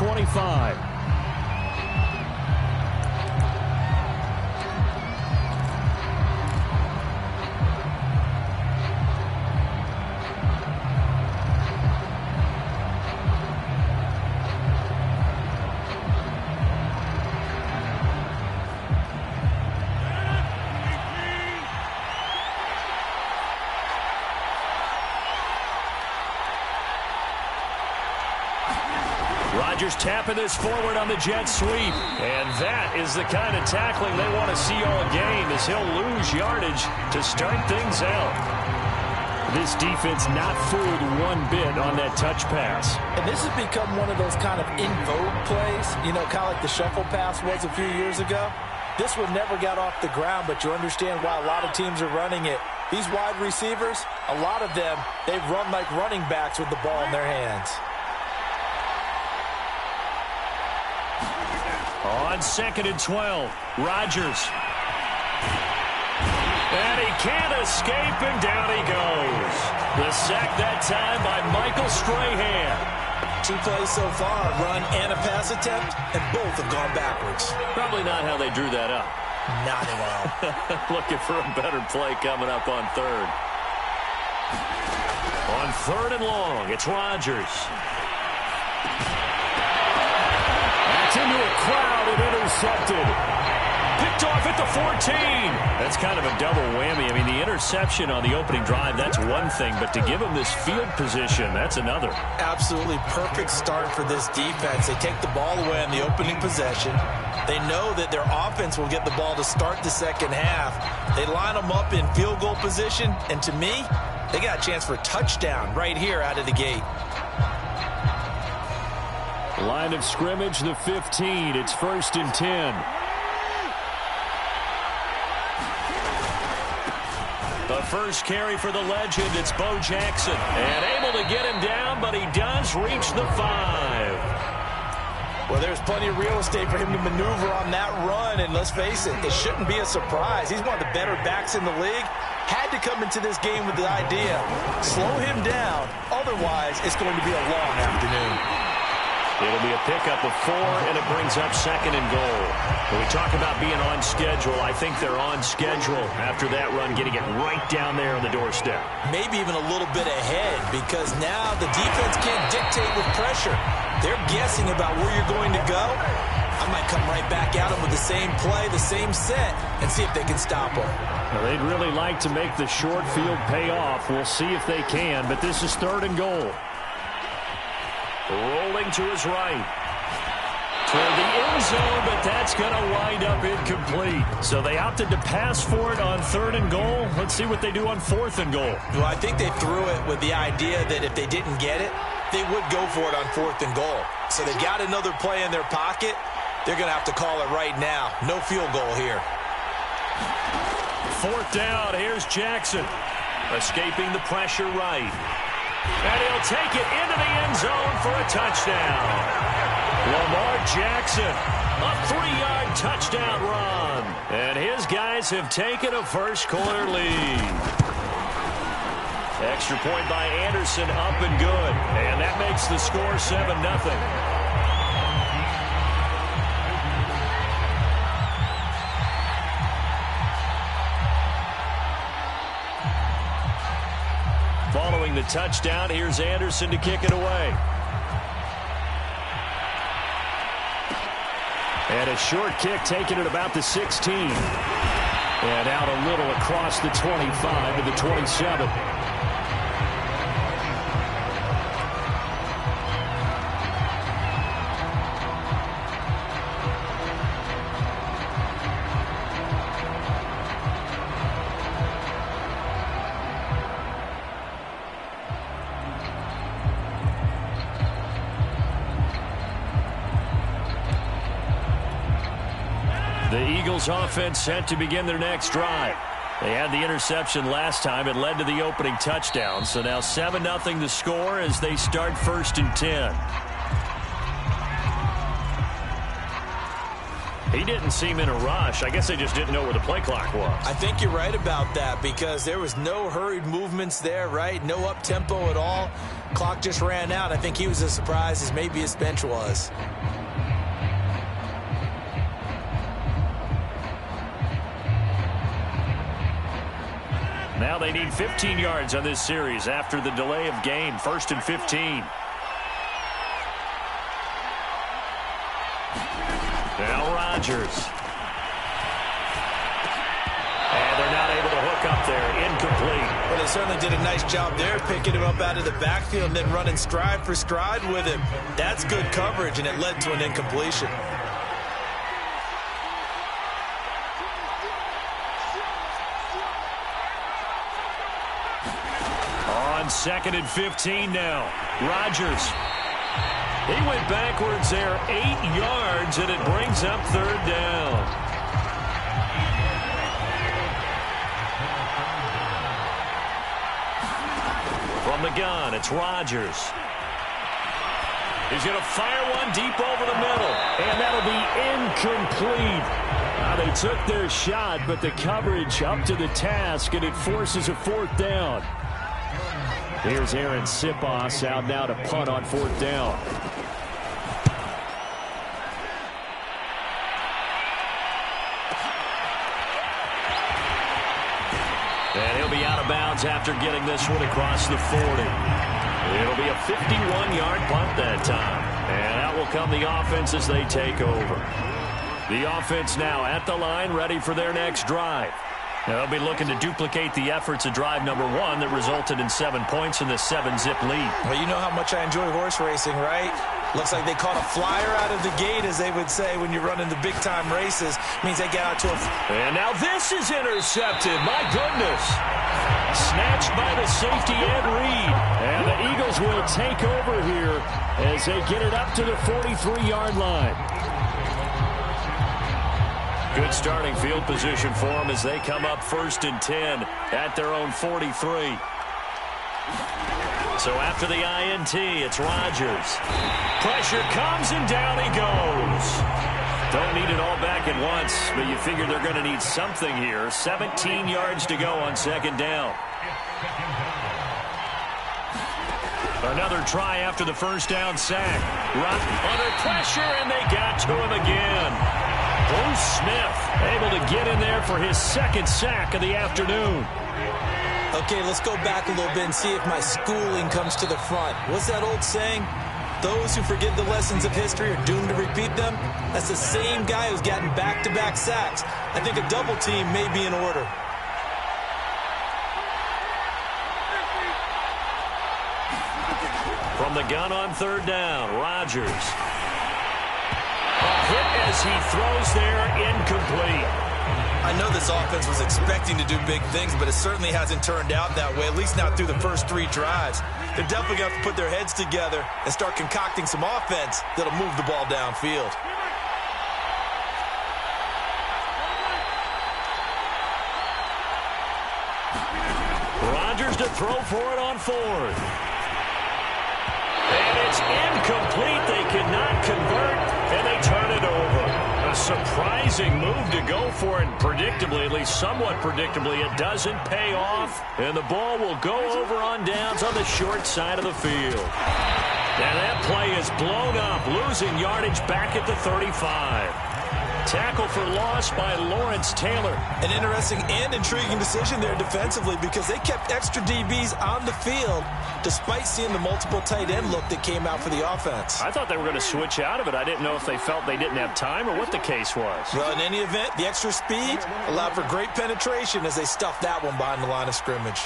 25. Rodgers tapping this forward on the jet sweep. And that is the kind of tackling they want to see all game, as he'll lose yardage to start things out. This defense not fooled one bit on that touch pass. And this has become one of those kind of in vogue plays, you know, kind of like the shuffle pass was a few years ago. This one never got off the ground, but you understand why a lot of teams are running it. These wide receivers, a lot of them, they run like running backs with the ball in their hands. On 2nd and 12, Rodgers. And he can't escape, and down he goes. The sack that time by Michael Strahan. 2 plays so far, a run and a pass attempt, and both have gone backwards. Probably not how they drew that up. Not at all. Looking for a better play coming up on 3rd. On 3rd and long, it's Rodgers. Into a crowd and intercepted. Picked off at the 14. That's kind of a double whammy. I mean, the interception on the opening drive, that's one thing, but to give him this field position, that's another. Absolutely perfect start for this defense. They take the ball away on the opening possession. They know that their offense will get the ball to start the second half. They line them up in field goal position, and to me, they got a chance for a touchdown right here out of the gate. Line of scrimmage, the 15. It's 1st and 10. The first carry for the legend, it's Bo Jackson. And able to get him down, but he does reach the 5. Well, there's plenty of real estate for him to maneuver on that run. And let's face it, it shouldn't be a surprise. He's one of the better backs in the league. Had to come into this game with the idea, slow him down. Otherwise, it's going to be a long afternoon. It'll be a pickup of 4, and it brings up 2nd and goal. When we talk about being on schedule, I think they're on schedule after that run, getting it right down there on the doorstep. Maybe even a little bit ahead, because now the defense can't dictate with pressure. They're guessing about where you're going to go. I might come right back at them with the same play, the same set, and see if they can stop them. Well, they'd really like to make the short field pay off. We'll see if they can, but this is 3rd and goal. Rolling to his right. Toward the end zone, but that's going to wind up incomplete. So they opted to pass for it on 3rd and goal. Let's see what they do on 4th and goal. Well, I think they threw it with the idea that if they didn't get it, they would go for it on 4th and goal. So they got another play in their pocket. They're going to have to call it right now. No field goal here. 4th down. Here's Jackson. Escaping the pressure right. And he'll take it into the end zone for a touchdown. Lamar Jackson, a 3-yard touchdown run. And his guys have taken a first-quarter lead. Extra point by Anderson, up and good. And that makes the score 7-0. Following the touchdown, here's Anderson to kick it away. And a short kick taken at about the 16. And out a little across the 25 to the 27. The Eagles offense set to begin their next drive. They had the interception last time. It led to the opening touchdown. So now 7-0 the score as they start 1st and 10. He didn't seem in a rush. I guess they just didn't know where the play clock was. I think you're right about that because there was no hurried movements there, right? No up-tempo at all. Clock just ran out. I think he was as surprised as maybe his bench was. Now they need 15 yards on this series after the delay of game. 1st and 15. Now Rodgers. And they're not able to hook up there. Incomplete. Well, they certainly did a nice job there, picking him up out of the backfield and then running stride for stride with him. That's good coverage, and it led to an incompletion. On 2nd and 15 now. Rodgers. He went backwards there 8 yards, and it brings up 3rd down. From the gun, it's Rodgers. He's going to fire one deep over the middle, and that'll be incomplete. They took their shot, but the coverage up to the task, and it forces a 4th down. Here's Aaron Sipos out now to punt on 4th down. And he'll be out of bounds after getting this one across the 40. It'll be a 51-yard punt that time. And out will come the offense as they take over. The offense now at the line, ready for their next drive. Now they'll be looking to duplicate the efforts of drive number 1 that resulted in 7 points in the 7-zip lead. Well, you know how much I enjoy horse racing, right? Looks like they caught a flyer out of the gate, as they would say when you're running the big-time races. Means they get out to a... And now this is intercepted. My goodness. Snatched by the safety Ed Reed. And the Eagles will take over here as they get it up to the 43-yard line. Good starting field position for them as they come up 1st and 10 at their own 43. So after the INT, it's Rodgers. Pressure comes and down he goes. Don't need it all back at once, but you figure they're going to need something here. 17 yards to go on 2nd down. Another try after the 1st down sack. Under pressure, and they got to him again. Bruce Smith able to get in there for his 2nd sack of the afternoon. Okay, let's go back a little bit and see if my schooling comes to the front. What's that old saying? Those who forget the lessons of history are doomed to repeat them. That's the same guy who's gotten back-to-back sacks. I think a double team may be in order. From the gun on 3rd down, Rodgers. Hit as he throws there, incomplete. I know this offense was expecting to do big things, but it certainly hasn't turned out that way, at least not through the first 3 drives. They're definitely going to have to put their heads together and start concocting some offense that'll move the ball downfield. Rodgers to throw for it on 4th. And it's incomplete. They cannot convert, and they turn it over. A surprising move to go for it. Predictably, at least somewhat predictably, it doesn't pay off. And the ball will go over on downs on the short side of the field. And that play is blown up, losing yardage back at the 35. Tackle for loss by Lawrence Taylor. An interesting and intriguing decision there defensively, because they kept extra DBs on the field despite seeing the multiple tight end look that came out for the offense. I thought they were going to switch out of it. I didn't know if they felt they didn't have time or what the case was. Well, in any event, the extra speed allowed for great penetration as they stuffed that one behind the line of scrimmage.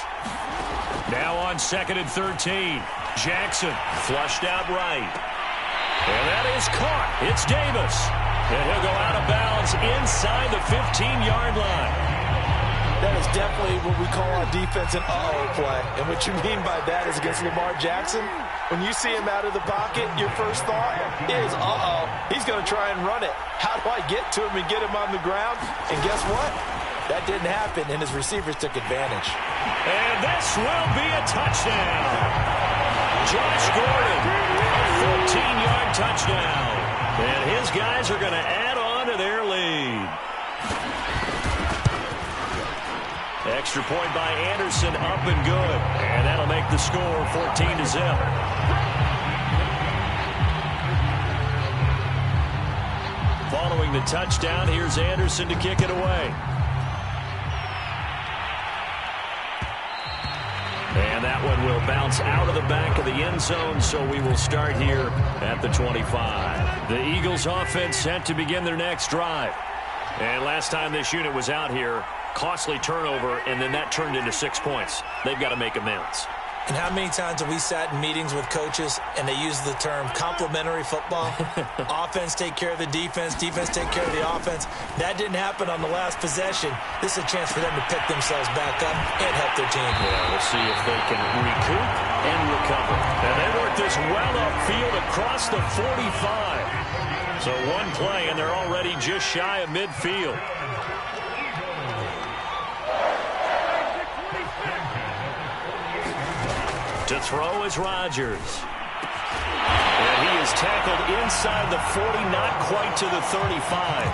Now on 2nd and 13. Jackson flushed out right. And that is caught. It's Davis. And he'll go out of bounds inside the 15-yard line. That is definitely what we call our defense an uh-oh play. And what you mean by that is against Lamar Jackson, when you see him out of the pocket, your first thought is, uh-oh, he's going to try and run it. How do I get to him and get him on the ground? And guess what? That didn't happen, and his receivers took advantage. And this will be a touchdown. Josh Gordon, a 14-yard touchdown. And his guys are going to add on to their lead. Extra point by Anderson, up and good. And that'll make the score 14-0. Following the touchdown, here's Anderson to kick it away. And that one will bounce out of the back of the end zone, so we will start here at the 25. The Eagles offense set to begin their next drive. And last time this unit was out here, costly turnover, and then that turned into 6 points. They've got to make amends. And how many times have we sat in meetings with coaches and they use the term complementary football? Offense take care of the defense, defense take care of the offense. That didn't happen on the last possession. This is a chance for them to pick themselves back up and help their team. Yeah, we'll see if they can recoup and recover. And they work this well upfield across the 45. So one play, and they're already just shy of midfield. To throw is Rodgers. And he is tackled inside the 40, not quite to the 35.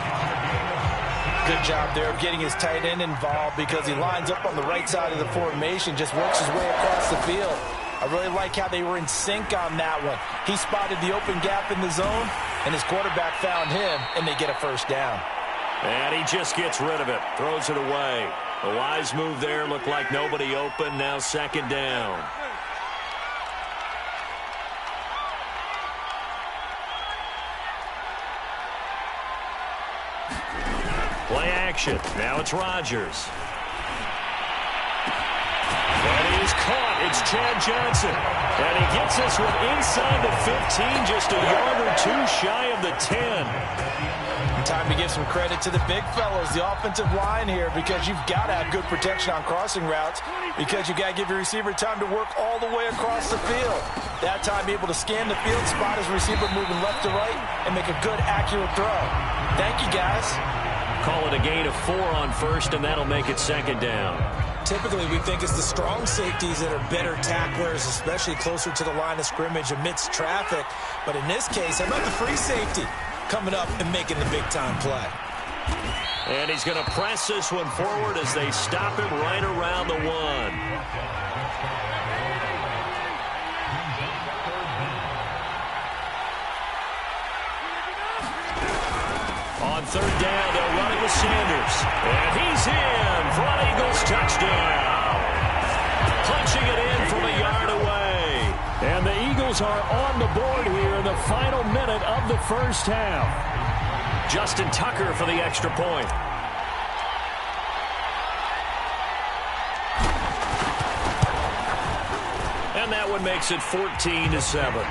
Good job there of getting his tight end involved because he lines up on the right side of the formation, just works his way across the field. I really like how they were in sync on that one. He spotted the open gap in the zone, and his quarterback found him, and they get a first down. And he just gets rid of it, throws it away. A wise move there, looked like nobody open, now second down. Play action. Now it's Rodgers. And he is caught. It's Chad Johnson. And he gets this one inside the 15, just a yard or two shy of the 10. Time to give some credit to the big fellows, the offensive line here, because you've got to have good protection on crossing routes, because you've got to give your receiver time to work all the way across the field. That time, be able to scan the field, spot his receiver moving left to right, and make a good, accurate throw. Thank you, guys. Call it a gain of 4 on first, and that'll make it second down. Typically, we think it's the strong safeties that are better tacklers, especially closer to the line of scrimmage amidst traffic. But in this case, how about the free safety coming up and making the big-time play? And he's going to press this one forward as they stop him right around the 1. On third down, they'll run it with Sanders. And he's in for an Eagles touchdown. Punching it in from a yard away. And the Eagles are on the board here in the final minute of the first half. Justin Tucker for the extra point. And that one makes it 14-7.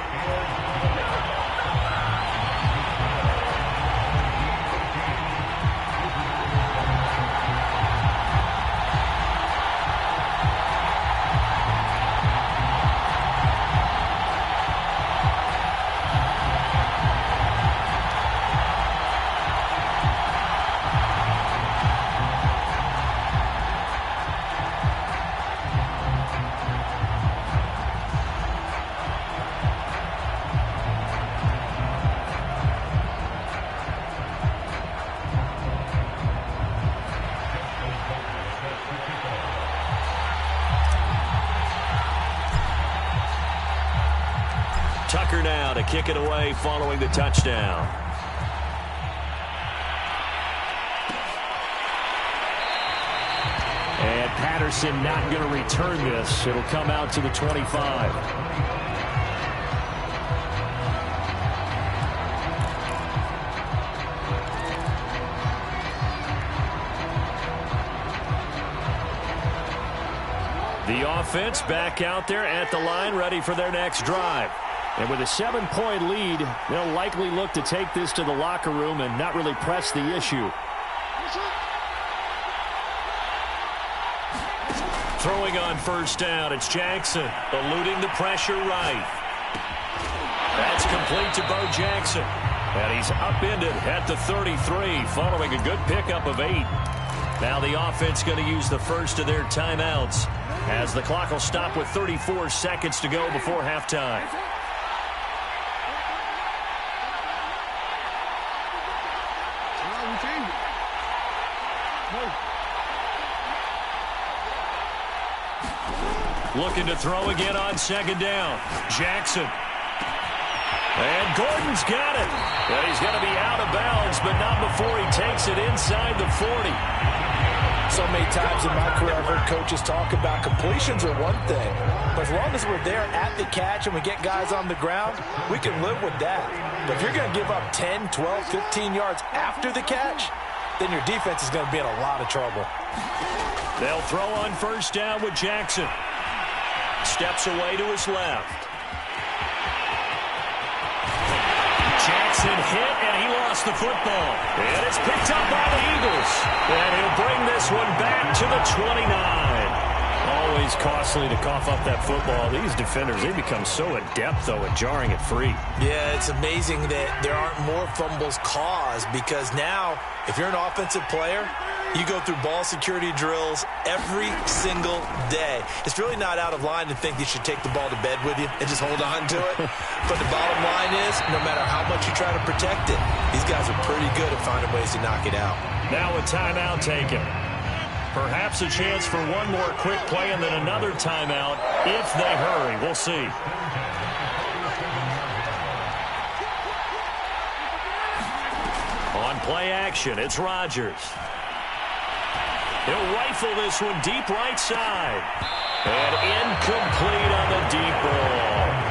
Tucker now to kick it away following the touchdown. And Patterson not going to return this. It'll come out to the 25. The offense back out there at the line, ready for their next drive. And with a 7-point lead, they'll likely look to take this to the locker room and not really press the issue. Throwing on first down, it's Jackson, eluding the pressure right. That's complete to Bo Jackson. And he's upended at the 33, following a good pickup of 8. Now the offense going to use the first of their timeouts, as the clock will stop with 34 seconds to go before halftime. Looking to throw again on second down. Jackson. And Gordon's got it. And he's going to be out of bounds, but not before he takes it inside the 40. So many times in my career, I've heard coaches talk about completions are one thing. But as long as we're there at the catch and we get guys on the ground, we can live with that. But if you're going to give up 10, 12, 15 yards after the catch, then your defense is going to be in a lot of trouble. They'll throw on first down with Jackson. Steps away to his left. Jackson hit, and he lost the football. And it's picked up by the Eagles. And he'll bring this one back to the 29. Always costly to cough up that football. These defenders, they become so adept, though, at jarring it free. Yeah, it's amazing that there aren't more fumbles caused, because now, if you're an offensive player, you go through ball security drills every single day. It's really not out of line to think you should take the ball to bed with you and just hold on to it. But the bottom line is, no matter how much you try to protect it, these guys are pretty good at finding ways to knock it out. Now a timeout taken. Perhaps a chance for one more quick play and then another timeout if they hurry. We'll see. On play action, it's Rodgers. He'll rifle this one deep right side. And incomplete on the deep ball.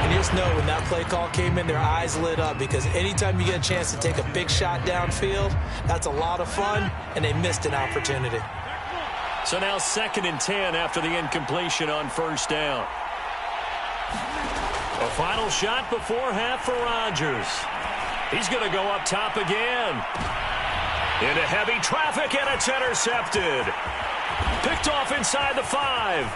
And you just know when that play call came in, their eyes lit up, because anytime you get a chance to take a big shot downfield, that's a lot of fun, and they missed an opportunity. So now 2nd and 10 after the incompletion on first down. A final shot before half for Rodgers. He's going to go up top again. Into heavy traffic, and it's intercepted. Picked off inside the 5.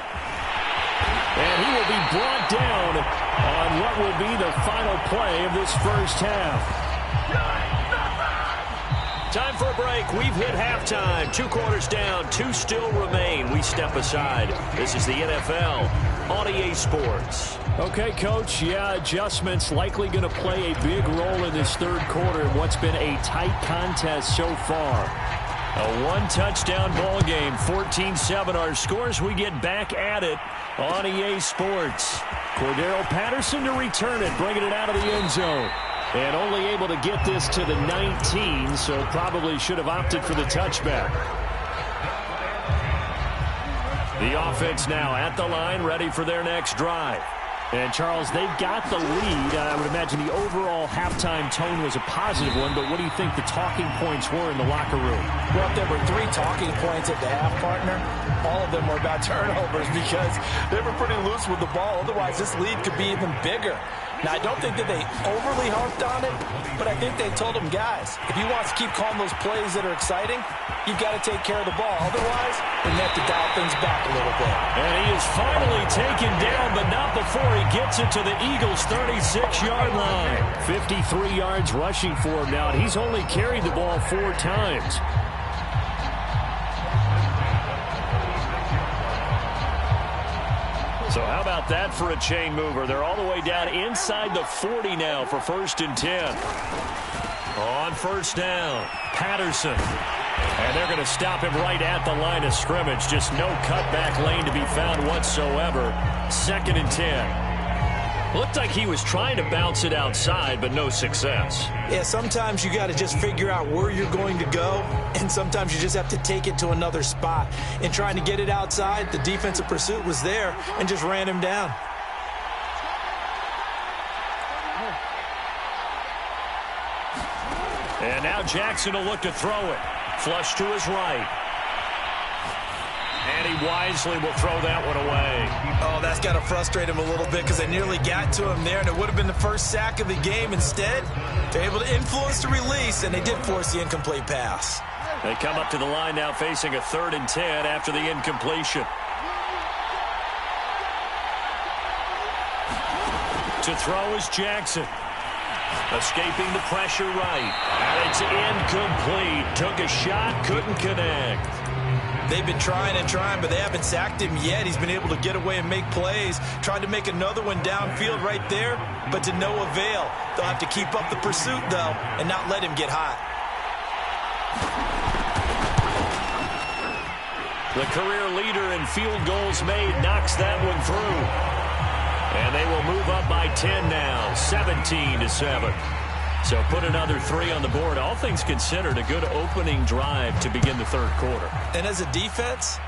And he will be brought down on what will be the final play of this first half. Time for a break. We've hit halftime. 2 quarters down. 2 still remain. We step aside. This is the NFL on EA Sports. Okay, Coach. Yeah, adjustments likely going to play a big role in this third quarter in what's been a tight contest so far. A 1-touchdown ball game. 14-7 our scores. We get back at it on EA Sports. Cordero Patterson to return it, bringing it out of the end zone. And only able to get this to the 19, so probably should have opted for the touchback. The offense now at the line, ready for their next drive. And, Charles, they've got the lead. I would imagine the overall halftime tone was a positive one, but what do you think the talking points were in the locker room? Well, if there were 3 talking points at the half, partner, all of them were about turnovers, because they were pretty loose with the ball. Otherwise, this lead could be even bigger. Now, I don't think that they overly harped on it, but I think they told them, guys, if you want to keep calling those plays that are exciting, you've got to take care of the ball. Otherwise, we have to dial things back a little bit. And he is finally taken down, but not before he gets it to the Eagles' 36-yard line. 53 yards rushing for him now, and he's only carried the ball 4 times. So how about that for a chain mover? They're all the way down inside the 40 now for 1st and 10. On first down, Patterson. And they're going to stop him right at the line of scrimmage. Just no cutback lane to be found whatsoever. 2nd and 10. Looked like he was trying to bounce it outside, but no success. Yeah, sometimes you got to just figure out where you're going to go, and sometimes you just have to take it to another spot. In trying to get it outside, the defensive pursuit was there and just ran him down. And now Jackson will look to throw it. Flush to his right. And he wisely will throw that one away. Oh, that's got to frustrate him a little bit, because they nearly got to him there, and it would have been the first sack of the game. Instead, they're able to influence the release, and they did force the incomplete pass. They come up to the line now facing a 3rd and 10 after the incompletion. To throw is Jackson. Escaping the pressure right. And it's incomplete. Took a shot, couldn't connect. They've been trying and trying, but they haven't sacked him yet. He's been able to get away and make plays. Tried to make another one downfield right there, but to no avail. They'll have to keep up the pursuit, though, and not let him get hot. The career leader in field goals made knocks that one through. And they will move up by 10 now, 17-7. So put another 3 on the board. All things considered, a good opening drive to begin the third quarter. And as a defense,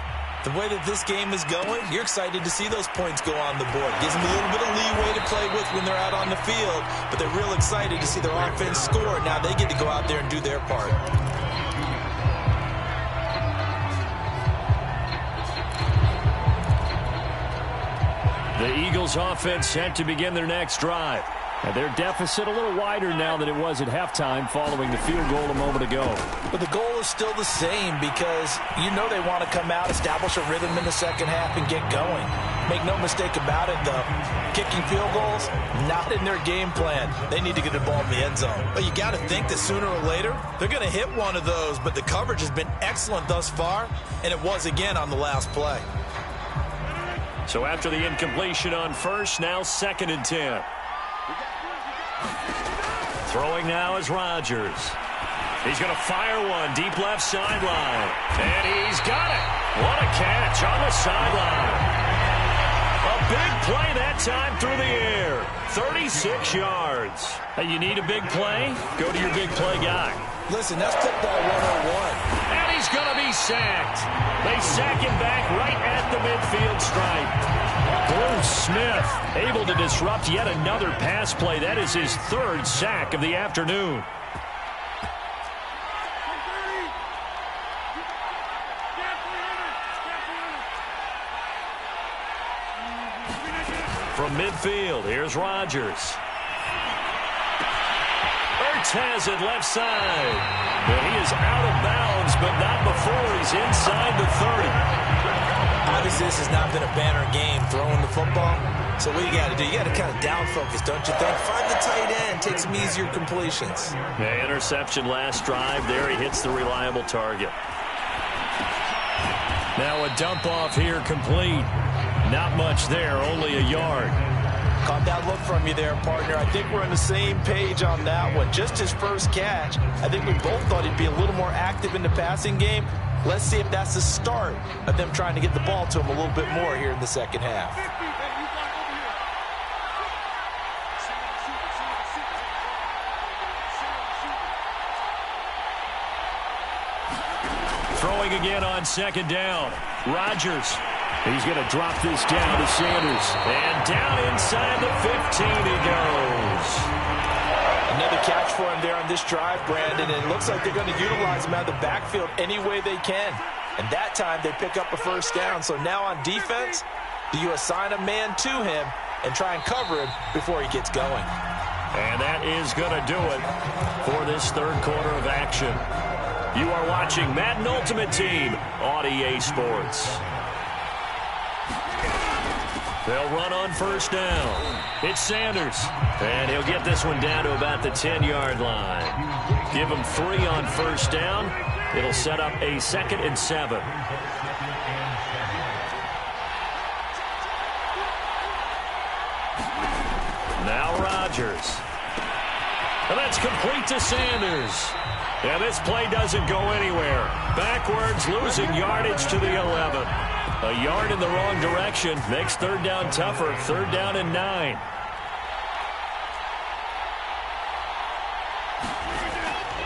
the way that this game is going, you're excited to see those points go on the board. Gives them a little bit of leeway to play with when they're out on the field, but they're real excited to see their offense score. Now they get to go out there and do their part. The Eagles offense set to begin their next drive. And their deficit a little wider now than it was at halftime following the field goal a moment ago. But the goal is still the same because you know they want to come out, establish a rhythm in the second half, and get going. Make no mistake about it, though. Kicking field goals, not in their game plan. They need to get the ball in the end zone. But you got to think that sooner or later, they're going to hit one of those. But the coverage has been excellent thus far, and it was again on the last play. So after the incompletion on first, now 2nd and 10. Throwing now is Rodgers. He's going to fire one deep left sideline. And he's got it. What a catch on the sideline. A big play that time through the air. 36 yards. Hey, you need a big play? Go to your big play guy. Listen, that's football 101. And he's going to be sacked. They sack him back right at the midfield stripe. Bruce Smith able to disrupt yet another pass play. That is his 3rd sack of the afternoon. From midfield, here's Rodgers. Has it left side. But he is out of bounds, but not before he's inside the 30. Obviously, this has not been a banner game throwing the football. So what you got to do, you got to kind of down focus, don't you think? Find the tight end, take some easier completions. Yeah, interception last drive. There he hits the reliable target. Now a dump off here complete. Not much there, only a yard. Caught that look from you there, partner. I think we're on the same page on that one. Just his first catch. I think we both thought he'd be a little more active in the passing game. Let's see if that's the start of them trying to get the ball to him a little bit more here in the second half. Throwing again on 2nd down. Rodgers. He's going to drop this down to Sanders. And down inside the 15 he goes. Another catch for him there on this drive, Brandon. And it looks like they're going to utilize him out of the backfield any way they can. And that time they pick up a first down. So now on defense, do you assign a man to him and try and cover him before he gets going? And that is going to do it for this third quarter of action. You are watching Madden Ultimate Team on EA Sports. They'll run on first down. It's Sanders. And he'll get this one down to about the 10-yard line. Give him 3 on first down. It'll set up a 2nd and 7. Now Rodgers. And that's complete to Sanders. And this play doesn't go anywhere. Backwards, losing yardage to the 11. A yard in the wrong direction makes third down tougher. 3rd down and 9.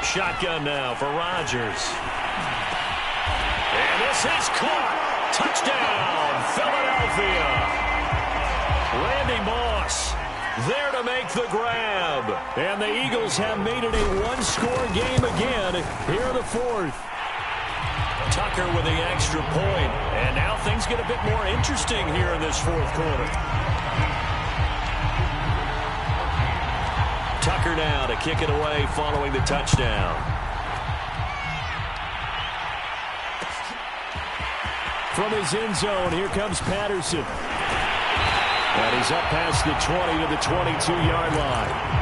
Shotgun now for Rodgers. And this is caught. Touchdown, Philadelphia. Randy Moss there to make the grab. And the Eagles have made it a one-score game again here in the 4th. Tucker with the extra point. And now things get a bit more interesting here in this 4th quarter. Tucker now to kick it away following the touchdown. From his end zone, here comes Patterson. And he's up past the 20 to the 22-yard line.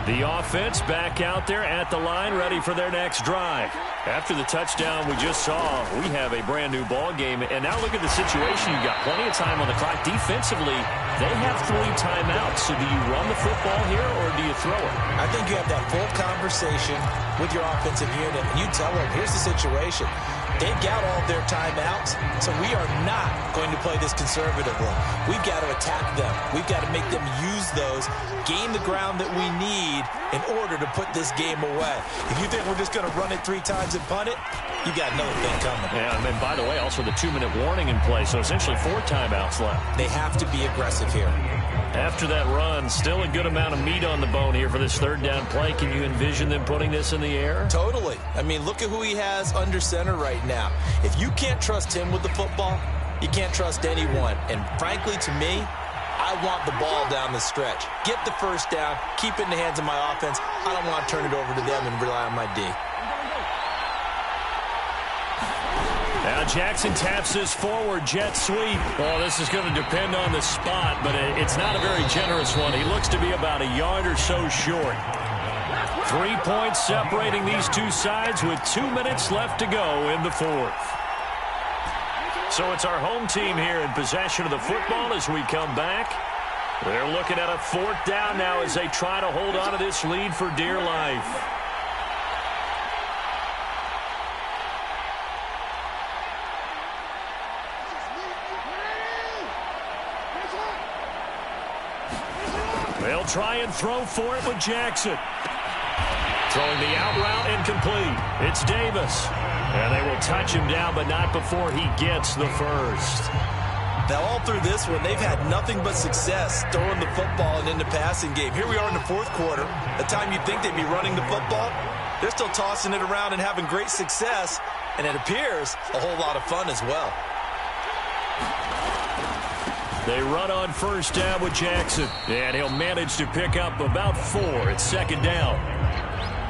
The offense back out there at the line, ready for their next drive. After the touchdown we just saw, we have a brand-new ball game. And now look at the situation. You've got plenty of time on the clock. Defensively, they have 3 timeouts. So do you run the football here or do you throw it? I think you have that full conversation with your offensive unit. And you tell them, here's the situation. They've got all their timeouts, so we are not going to play this conservatively. We've got to attack them. We've got to make them use those, gain the ground that we need in order to put this game away. If you think we're just going to run it 3 times and punt it, you got another thing coming. Yeah, and by the way, also the 2-minute warning in play, so essentially 4 timeouts left. They have to be aggressive here. After that run, still a good amount of meat on the bone here for this 3rd down play. Can you envision them putting this in the air? Totally. I mean, look at who he has under center right now. If you can't trust him with the football, you can't trust anyone. And frankly, to me, I want the ball down the stretch. Get the 1st down, keep it in the hands of my offense. I don't want to turn it over to them and rely on my D. Now Jackson taps this forward jet sweep. Well, this is going to depend on the spot, but it's not a very generous one. He looks to be about a yard or so short. 3 points separating these two sides with 2 minutes left to go in the 4th. So it's our home team here in possession of the football as we come back. They're looking at a 4th down now as they try to hold on to this lead for dear life. They'll try and throw for it with Jackson. Throwing the out route incomplete. It's Davis. And they will touch him down, but not before he gets the 1st. Now, all through this one, they've had nothing but success throwing the football and in the passing game. Here we are in the 4th quarter. The time you'd think they'd be running the football, they're still tossing it around and having great success. And it appears a whole lot of fun as well. They run on 1st down with Jackson. And he'll manage to pick up about 4. It's 2nd down.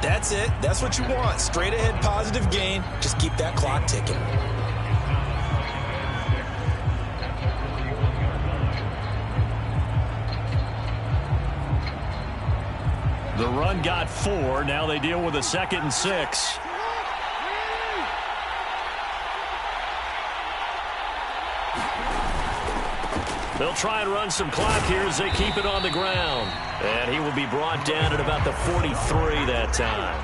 That's it. That's what you want. Straight ahead positive gain. Just keep that clock ticking. The run got 4. Now they deal with a 2nd and 6. They'll try and run some clock here as they keep it on the ground. And he will be brought down at about the 43 that time.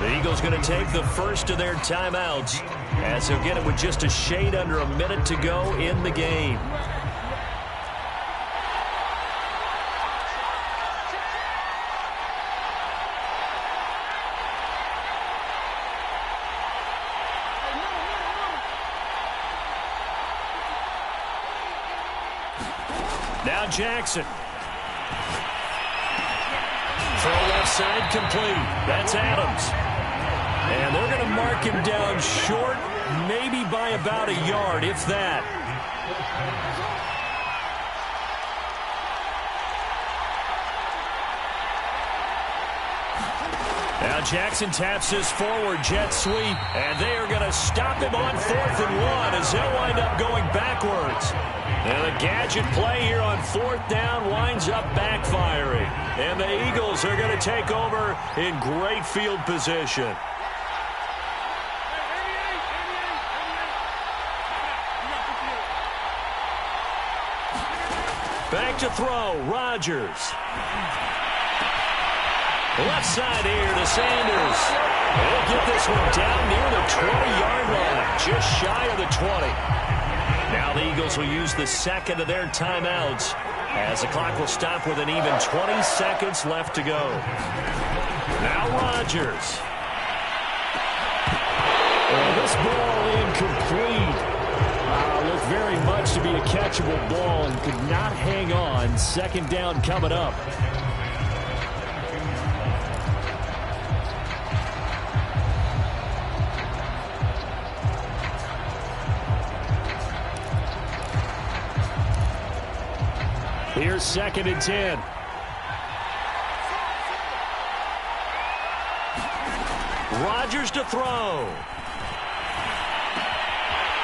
The Eagles going to take the 1st of their timeouts as he'll get it with just a shade under a minute to go in the game. Now Jackson. Throw left side complete. That's Adams. And they're going to mark him down short, maybe by about a yard, if that. Now Jackson taps his forward jet sweep, and they are going to stop him on 4th and 1 as he'll wind up going backwards. And the gadget play here on 4th down winds up backfiring. And the Eagles are going to take over in great field position. Back to throw, Rodgers. Left side here to Sanders. He'll get this one down near the 20-yard line, just shy of the 20. Now the Eagles will use the 2nd of their timeouts as the clock will stop with an even 20 seconds left to go. Now Rodgers. This ball incomplete. Looked very much to be a catchable ball and could not hang on. 2nd down coming up. Here's 2nd and 10. Rodgers to throw.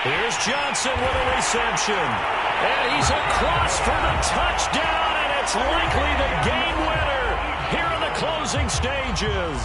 Here's Johnson with a reception. And he's across for the touchdown, and it's likely the game winner here in the closing stages.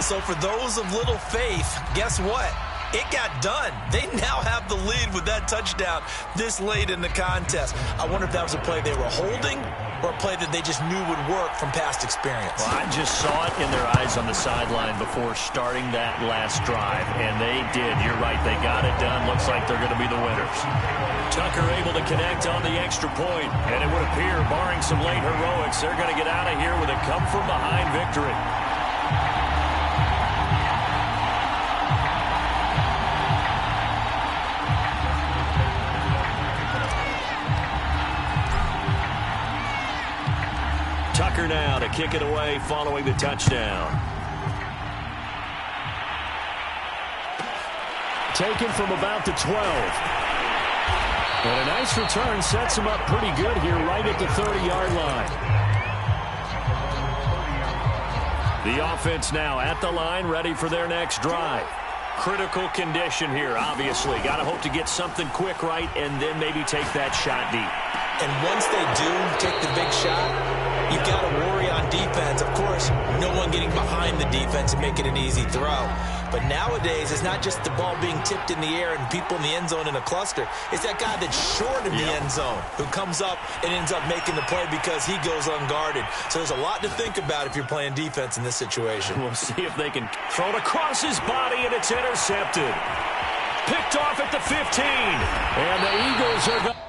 So for those of little faith, guess what? It got done. They now have the lead with that touchdown this late in the contest. I wonder if that was a play they were holding or a play that they just knew would work from past experience. Well, I just saw it in their eyes on the sideline before starting that last drive, and they did. You're right. They got it done. Looks like they're going to be the winners. Tucker able to connect on the extra point, and it would appear, barring some late heroics, they're going to get out of here with a come-from-behind victory. Tucker now to kick it away following the touchdown. Taken from about the 12. And a nice return sets him up pretty good here right at the 30-yard line. The offense now at the line, ready for their next drive. Critical condition here, obviously. Got to hope to get something quick right and then maybe take that shot deep. And once they do take the big shot, you've got to worry on defense. Of course, no one getting behind the defense and making an easy throw. But nowadays, it's not just the ball being tipped in the air and people in the end zone in a cluster. It's that guy that's short of the end zone who comes up and ends up making the play because he goes unguarded. So there's a lot to think about if you're playing defense in this situation. We'll see if they can throw it across his body, and it's intercepted. Picked off at the 15. And the Eagles are going.